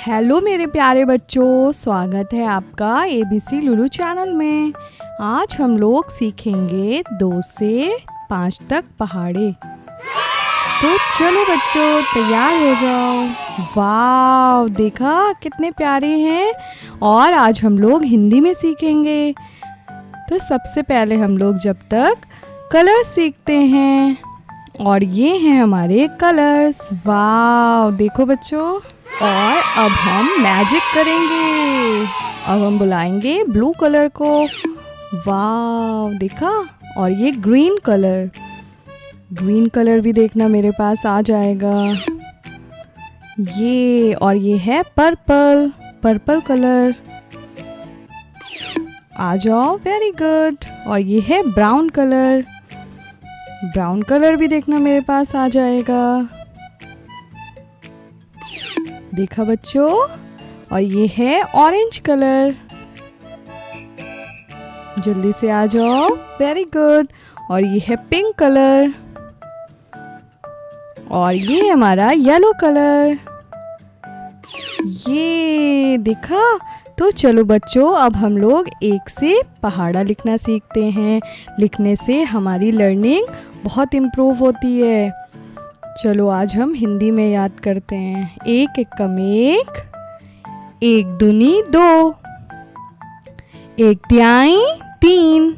Hello मेरे प्यारे बच्चों, स्वागत है आपका ABC लुलू चैनल में। आज हम लोग सीखेंगे 2 से 5 तक पहाड़े। तो चलो बच्चों, तैयार हो जाओ। वाव, देखा कितने प्यारे हैं। और आज हम लोग हिंदी में सीखेंगे। तो सबसे पहले हम लोग जब तक कलर सीखते हैं, और ये हैं हमारे कलर्स। वाव, देखो बच्चों। और अब हम मैजिक करेंगे। अब हम बुलाएंगे ब्लू कलर को। वाव, देखा। और ये ग्रीन कलर भी देखना मेरे पास आ जाएगा। ये है पर्पल कलर। आ जाओ, वेरी गुड। और ये है ब्राउन कलर भी देखना मेरे पास आ जाएगा। देखा बच्चों। और ये है ऑरेंज कलर। जल्दी से आ जाओ, वेरी गुड। और ये है पिंक कलर। और ये है हमारा येलो कलर। ये देखा। तो चलो बच्चों, अब हम लोग एक से पहाड़ा लिखना सीखते हैं। लिखने से हमारी लर्निंग बहुत इम्प्रूव होती है। चलो आज हम हिंदी में याद करते हैं। एक एकम एक दूनी 2, एक तिहाई 3,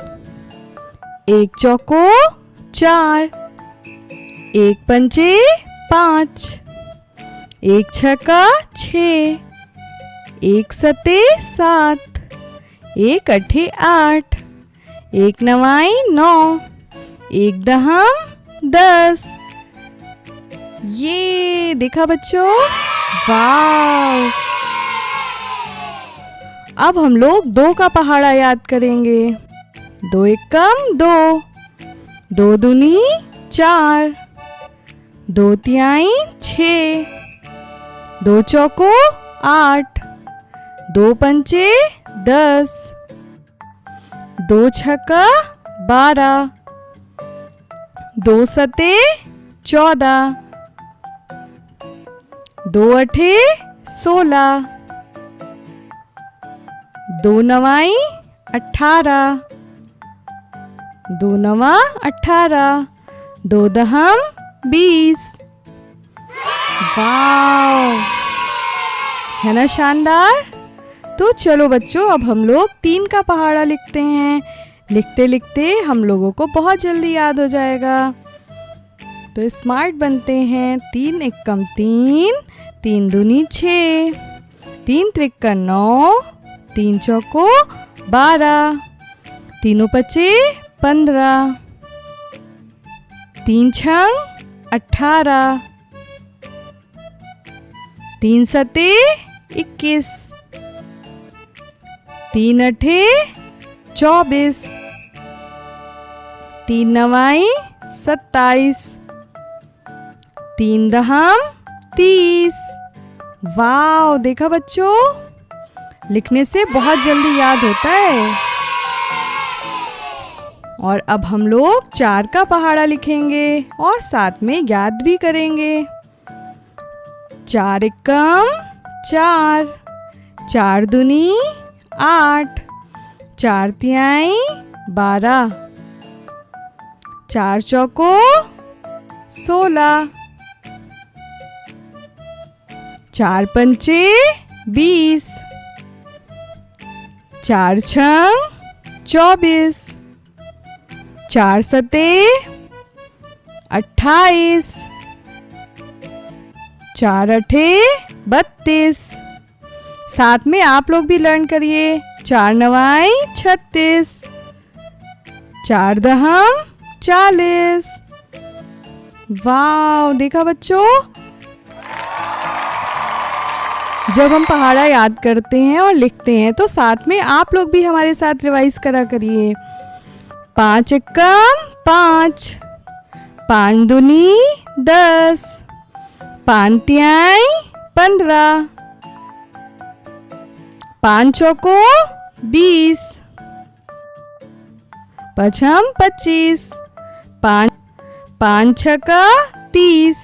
एक चौको 4, एक पंचे 5, एक छक्का 6, एक सते 7, एक अठे 8, एक नवाई 9, एक दहम 10। ये देखा बच्चों। वाव। अब हम लोग 2 का पहाड़ा याद करेंगे। 2 एकम 2, 2 दूनी 4, 2 तिहाई 6, 2 चौको 8, 2 पंचे 10, 2 छक्का 12, 2 सते 14, 2 अठे 16, 2 नवाई 18, 2 नवा 18, 2 दहम 20। वाव, है ना शानदार। तो चलो बच्चों, अब हम लोग 3 का पहाड़ा लिखते हैं। लिखते लिखते हम लोगों को बहुत जल्दी याद हो जाएगा। तो स्मार्ट बनते हैं। 3 एकम 3, 3 दूनी 6, 3 त्रिक्का 9, 3 चौको 12, 3 पचे 15, 3 छंग 18, 3 सते 21, 3 अठे 24, 3 नवाई 27, 3 दहम 30। वाव, देखा बच्चों। लिखने से बहुत जल्दी याद होता है। और अब हम लोग 4 का पहाड़ा लिखेंगे और साथ में याद भी करेंगे। 4 एकम 4, 4 दूनी 8, 4 तिहाई 12, 4 चौको 16, 4 पंचे 20, 4 छंग 24, 4 सते 28, 4 अठे 32। साथ में आप लोग भी लर्न करिए। 4 नवाई 36, 4 दहम 40। वाव, देखा बच्चों। जब हम पहाड़ा याद करते हैं और लिखते हैं तो साथ में आप लोग भी हमारे साथ रिवाइज करा करिए। 5 एकम 5, 5 दूनी 10, 5 तिहाई 15, 5 चौको 20, 5 25, 5 छक्का 30,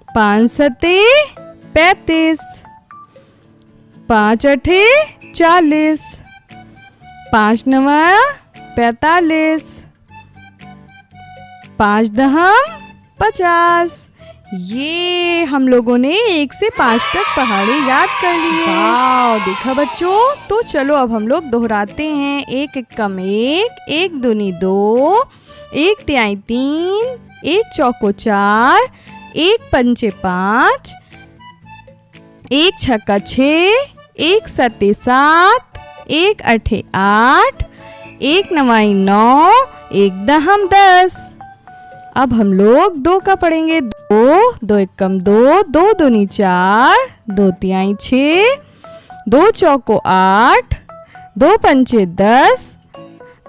5 सते 35, 5 अठे 40, 5 नवा 45, 5 दहम 50। ये हम लोगों ने 1 से 5 तक पहाड़े याद कर लिए। वाह, देखा बच्चों। तो चलो अब हम लोग दोहराते हैं। 1 एकम 1, 1 दूनी 2, 1 तिहाई 3, 1 चौको 4, 1 पंचे 5, 1 छक्का 6, 1 सत्ते 7, 1 अठे 8, 1 नवाई 9, 1 दहम 10। अब हम लोग 2 का पढ़ेंगे। 2, 2 एकम 2, 2 दूनी 4, 2 तिहाई 6, 2 चौको 8, 2 पंचे 10,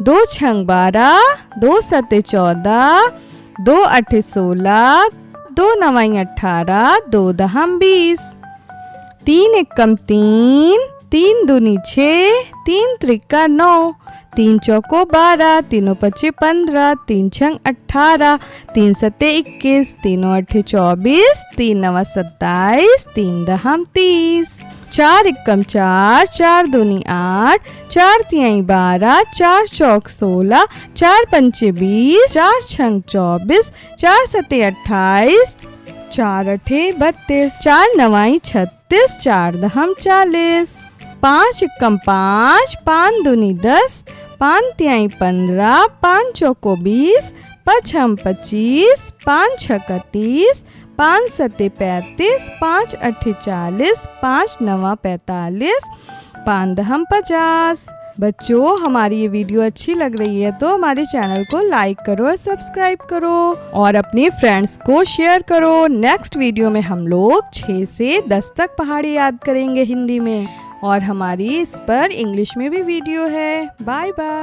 2 छंग 12, 2 सत्ते 14, 2 अठे 16, 2 नवाई 18, 2 दहम 20। 3 एकम 3, 3 दूनी 6, 3 त्रिका 9, 3 चौको 12, 3 पच्चे 15, 3 छंग 18, 3 सत्ते 21, 3 अठे 24, 3 नवा 27, 3 दहम 30। 4 एकम 4, 4 दूनी 8, 4 तिहाई 12, 4 चौक 16, 4 पंचे 20, 4 छंग 24, 4 सत्ते 28, 4 अठे 32, 4 नवाई 36, 4 दहम 40। 5 एकम 5, 5 दूनी 10, 5 तिहाई 15, 5 चौको 20, 5 छम 25, 5 छक्का 30, 5 सत्ते 35, 5 अठे 40, 5 नवा 45, 5 दहम 50। बच्चों, हमारी ये वीडियो अच्छी लग रही है तो हमारे चैनल को लाइक करो और सब्सक्राइब करो और अपने फ्रेंड्स को शेयर करो। नेक्स्ट वीडियो में हम लोग 6 से 10 तक पहाड़ी याद करेंगे हिंदी में, और हमारी इस पर इंग्लिश में भी वीडियो है। Bye bye.